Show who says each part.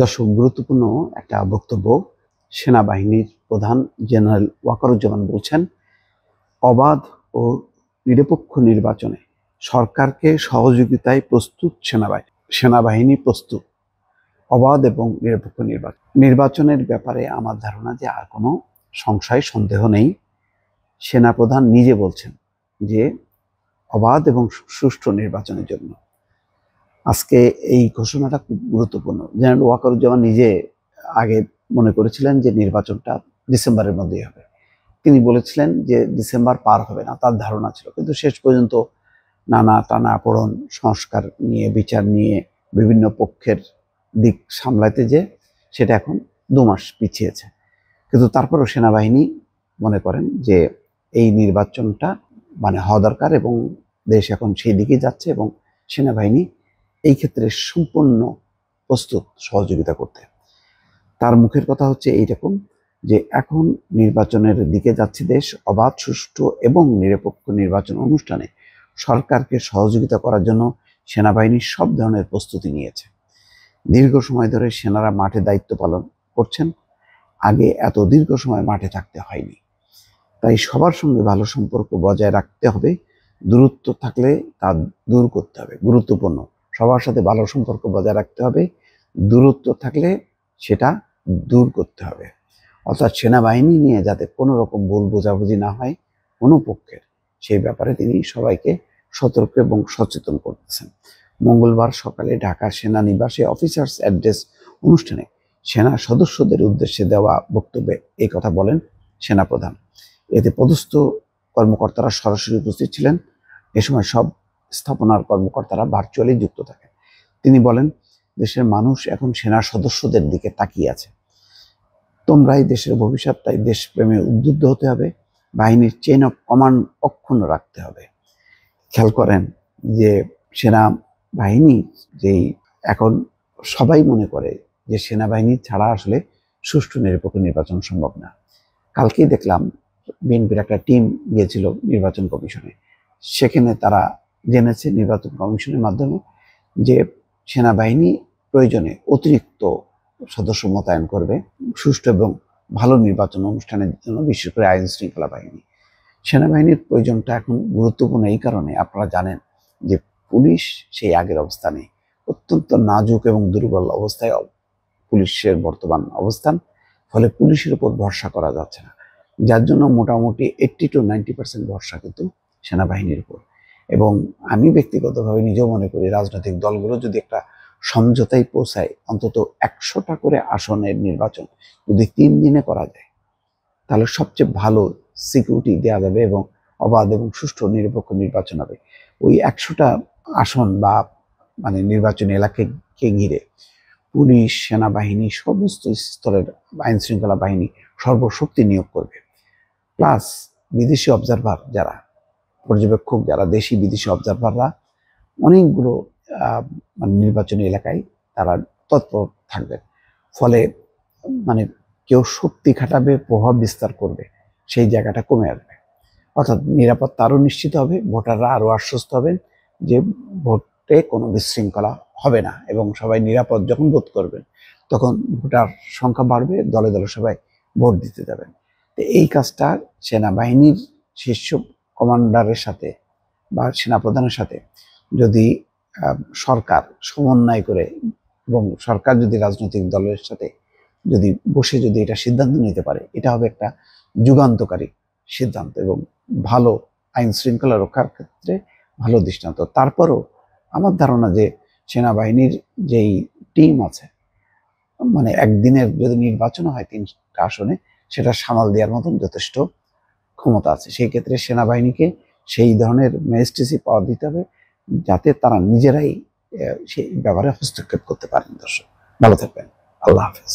Speaker 1: দর্শক, গুরুত্বপূর্ণ একটা বক্তব্য। সেনাবাহিনীর প্রধান জেনারেল ওয়াকারুজ্জামান বলছেন, অবাধ ও নিরপেক্ষ নির্বাচনে সরকারকে সহযোগিতায় প্রস্তুত সেনাবাহিনী প্রস্তুত। অবাধ এবং নিরপেক্ষ নির্বাচনের ব্যাপারে আমার ধারণা যে আর কোনো সংশয় সন্দেহ নেই। সেনাপ্রধান নিজে বলছেন যে অবাধ এবং সুষ্ঠু নির্বাচনের জন্য আজকে এই ঘোষণাটা খুব গুরুত্বপূর্ণ। জেনারেল ওয়াকারুজ্জামান নিজে আগে মনে করেছিলেন যে নির্বাচনটা ডিসেম্বরের মধ্যেই হবে। তিনি বলেছিলেন যে ডিসেম্বর পার হবে না, তার ধারণা ছিল। কিন্তু শেষ পর্যন্ত নানা টানাপোড়েন, সংস্কার নিয়ে, বিচার নিয়ে, বিভিন্ন পক্ষের দিক সামলাতে যে সেটা এখন 2 মাস পিছিয়েছে। কিন্তু তারপরও সেনাবাহিনী মনে করেন যে এই নির্বাচনটা হওয়া দরকার এবং দেশ এখন সেই দিকে যাচ্ছে এবং সেনাবাহিনী এই ক্ষেত্রে সম্পূর্ণ প্রস্তুত সহযোগিতা করতে। তার মুখের কথা হচ্ছে এইরকম যে এখন নির্বাচনের দিকে যাচ্ছে দেশ। অবাধ, সুষ্ঠু এবং নিরপেক্ষ নির্বাচন অনুষ্ঠানে সরকারকে সহযোগিতা করার জন্য সেনাবাহিনী সব ধরনের প্রস্তুতি নিয়েছে। দীর্ঘ সময় ধরে সেনারা মাঠে দায়িত্ব পালন করছেন। আগে এত দীর্ঘ সময় মাঠে থাকতে হয়নি। তাই সবার সঙ্গে ভালো সম্পর্ক বজায় রাখতে হবে। দূরত্ব থাকলে তা দূর করতে হবে। গুরুত্বপূর্ণ, সবার সাথে ভালো সম্পর্ক বজায় রাখতে হবে। দূরত্ব থাকলে সেটা দূর করতে হবে। অর্থাৎ সেনাবাহিনী নিয়ে যাতে কোনো রকম ভুল বোঝাবুঝি না হয় কোনো পক্ষের, সেই ব্যাপারে তিনি সবাইকে সতর্ক এবং সচেতন করতেছেন। মঙ্গলবার সকালে ঢাকা সেনানিবাসে অফিসার্স অ্যাড্রেস অনুষ্ঠানে সেনা সদস্যদের উদ্দেশ্যে দেওয়া বক্তব্যে এই কথা বলেন সেনাপ্রধান। এতে পদস্থ কর্মকর্তারা সরাসরি উপস্থিত ছিলেন। এ সময় সব স্থাপনার কর্মকর্তারা ভার্চুয়ালি যুক্ত থাকেন। তিনি বলেন, দেশের মানুষ এখন সেনা সদস্যদের দিকে তাকিয়ে আছে। তোমরাই দেশের ভবিষ্যৎ, তাই দেশপ্রেমে উদ্বুদ্ধ হতে হবে। বাহিনীর চেইন অফ কমান্ড অক্ষুণ্ণ রাখতে হবে। খেয়াল করেন যে সেনাবাহিনী যেই এখন সবাই মনে করে যে সেনাবাহিনী ছাড়া আসলে সুষ্ঠু নিরপেক্ষ নির্বাচন সম্ভব না। কালকেই দেখলাম বিএনপির একটা টিম গিয়েছিল নির্বাচন কমিশনে। সেখানে তারা জেনেছে নির্বাচন কমিশনের মাধ্যমে যে সেনাবাহিনী প্রয়োজনে অতিরিক্ত সদস্য মোতায়েন করবে সুষ্ঠু এবং ভালো নির্বাচন অনুষ্ঠানের জন্য, বিশেষ করে আইন শৃঙ্খলা বাহিনী। সেনাবাহিনীর প্রয়োজনটা এখন গুরুত্বপূর্ণ এই কারণে, আপনারা জানেন যে পুলিশ সেই আগের অবস্থানে অত্যন্ত নাজুক এবং দুর্বল অবস্থায় পুলিশের বর্তমান অবস্থান। ফলে পুলিশের উপর ভরসা করা যাচ্ছে না, যার জন্য মোটামুটি 80 to 90% ভরসা কিন্তু সেনাবাহিনীর উপর। এবং আমি ব্যক্তিগতভাবে নিজেও মনে করি রাজনৈতিক দলগুলো যদি একটা সমঝোতায় পৌঁছায়, অন্তত 100টা করে আসনের নির্বাচন যদি 3 দিনে করা যায়, তাহলে সবচেয়ে ভালো সিকিউরিটি দেওয়া যাবে এবং অবাধ এবং সুষ্ঠু নিরপেক্ষ নির্বাচন হবে। ওই 100টা আসন বা নির্বাচনী এলাকাকে ঘিরে পুলিশ, সেনাবাহিনী, সমস্ত স্তরের আইন শৃঙ্খলা বাহিনী সর্বশক্তি নিয়োগ করবে। প্লাস বিদেশি অবজারভার যারা, পর্যবেক্ষক যারা, দেশি বিদেশি অবজারভাররা অনেকগুলো নির্বাচনী এলাকায় তারা তৎপর থাকবেন। ফলে কেউ শক্তি খাটাবে, প্রভাব বিস্তার করবে, সেই জায়গাটা কমে আসবে। অর্থাৎ নিরাপত্তা আরও নিশ্চিত হবে। ভোটাররা আরও আশ্বস্ত হবেন যে ভোটে কোনো বিশৃঙ্খলা হবে না এবং সবাই নিরাপদ যখন বোধ করবেন তখন ভোটার সংখ্যা বাড়বে, দলে দলে সবাই ভোট দিতে যাবেন। তো এই কাজটা সেনাবাহিনীর শীর্ষ কমান্ডারের সাথে বা সেনাপ্রধানের সাথে যদি সরকার সমন্বয় করে এবং সরকার যদি রাজনৈতিক দলের সাথে যদি বসে যদি এটা সিদ্ধান্ত নিতে পারে, এটা হবে একটা যুগান্তকারী সিদ্ধান্ত এবং ভালো আইন শৃঙ্খলা রক্ষার ক্ষেত্রে ভালো দৃষ্টান্ত। তারপরও আমার ধারণা যে সেনাবাহিনীর যেই টিম আছে, একদিনের যদি নির্বাচন হয় 3টা আসনে, সেটা সামাল দেওয়ার মতন যথেষ্ট ক্ষমতা আছে। সেই ক্ষেত্রে সেনাবাহিনীকে সেই ধরনের ম্যাজিস্ট্রেসি পাওয়ার দিতে হবে যাতে তারা নিজেরাই সেই ব্যাপারে হস্তক্ষেপ করতে পারেন। দর্শক, ভালো থাকবেন। আল্লাহ হাফেজ।